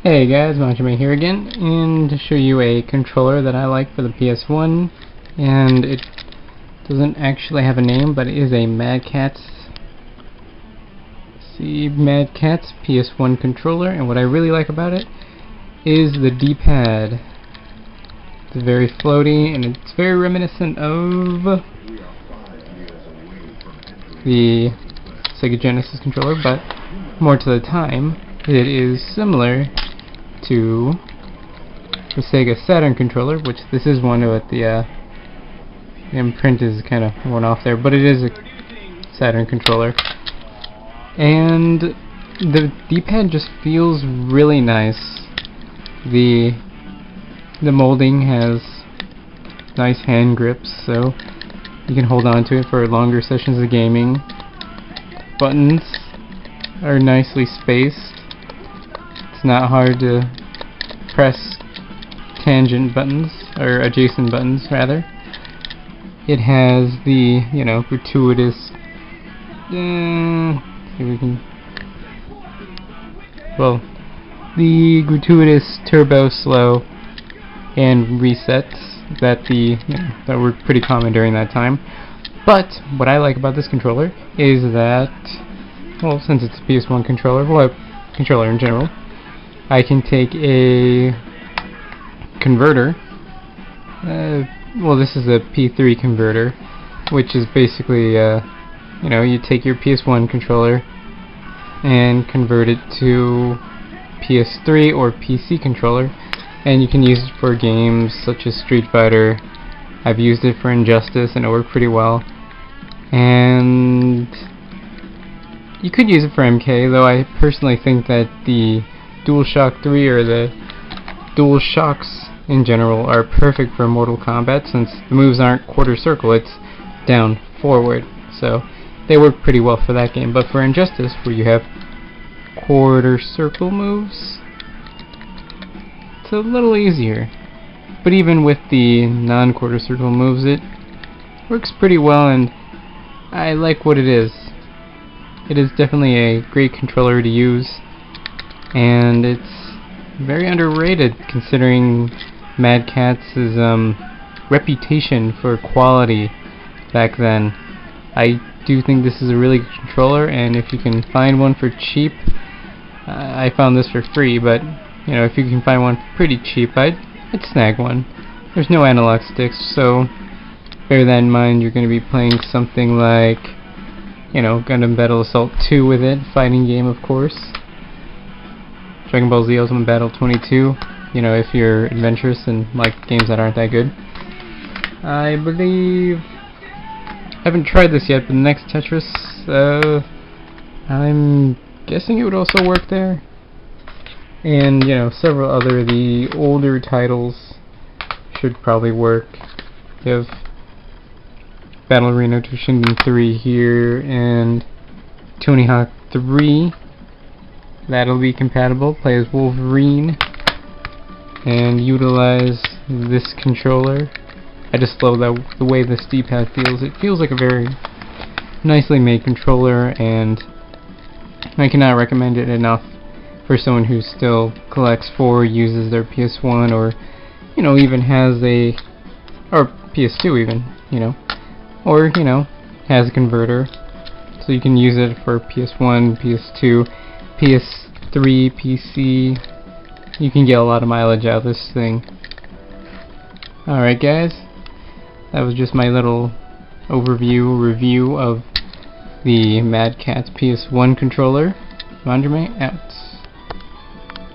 Hey guys, Manjoume here again, and to show you a controller that I like for the PS1, and it doesn't actually have a name, but it is a Madcatz. See, Madcatz PS1 controller, and what I really like about it is the D-pad. It's very floaty, and it's very reminiscent of the Sega Genesis controller, but more to the time, it is similar to the Sega Saturn controller, which this is one of the imprint is kind of worn off there, but it is a Saturn controller, and the D-pad just feels really nice. The molding has nice hand grips, so you can hold on to it for longer sessions of gaming. Buttons are nicely spaced. It's not hard to press tangent buttons, or adjacent buttons rather. It has the, gratuitous see if we can, the gratuitous turbo slow and resets that were pretty common during that time. But what I like about this controller is that, since it's a PS1 controller, controller in general, I can take a converter. This is a P3 converter, which is basically, you take your PS1 controller and convert it to PS3 or PC controller, and you can use it for games such as Street Fighter. I've used it for Injustice, and it worked pretty well. And you could use it for MK, though I personally think that the DualShock 3 or the DualShocks in general are perfect for Mortal Kombat, since the moves aren't quarter circle, it's down forward, so they work pretty well for that game. But for Injustice, where you have quarter circle moves, it's a little easier. But even with the non-quarter circle moves, it works pretty well, and I like what it is. It is definitely a great controller to use, and it's very underrated considering Madcatz's reputation for quality back then. I do think this is a really good controller, and if you can find one for cheap, I found this for free, but if you can find one pretty cheap, I'd snag one. There's no analog sticks, so bear that in mind. You're going to be playing something like, Gundam Battle Assault 2 with it, fighting game of course. Dragon Ball Z Ultimate Battle 22, if you're adventurous and like games that aren't that good. I believe, I haven't tried this yet, but the next Tetris, I'm guessing it would also work there. And, several other, the older titles should probably work. You have Battle Arena Toshinden 3 here, and Tony Hawk 3. That'll be compatible. Play as Wolverine and utilize this controller. I just love the way this D-pad feels. It feels like a very nicely made controller, and I cannot recommend it enough for someone who still collects for, uses their PS1, or even has or PS2 even, or has a converter, so you can use it for PS1, PS2, PS3, PC. You can get a lot of mileage out of this thing. Alright guys, that was just my little review of the Madcatz PS1 controller. Manjoume out.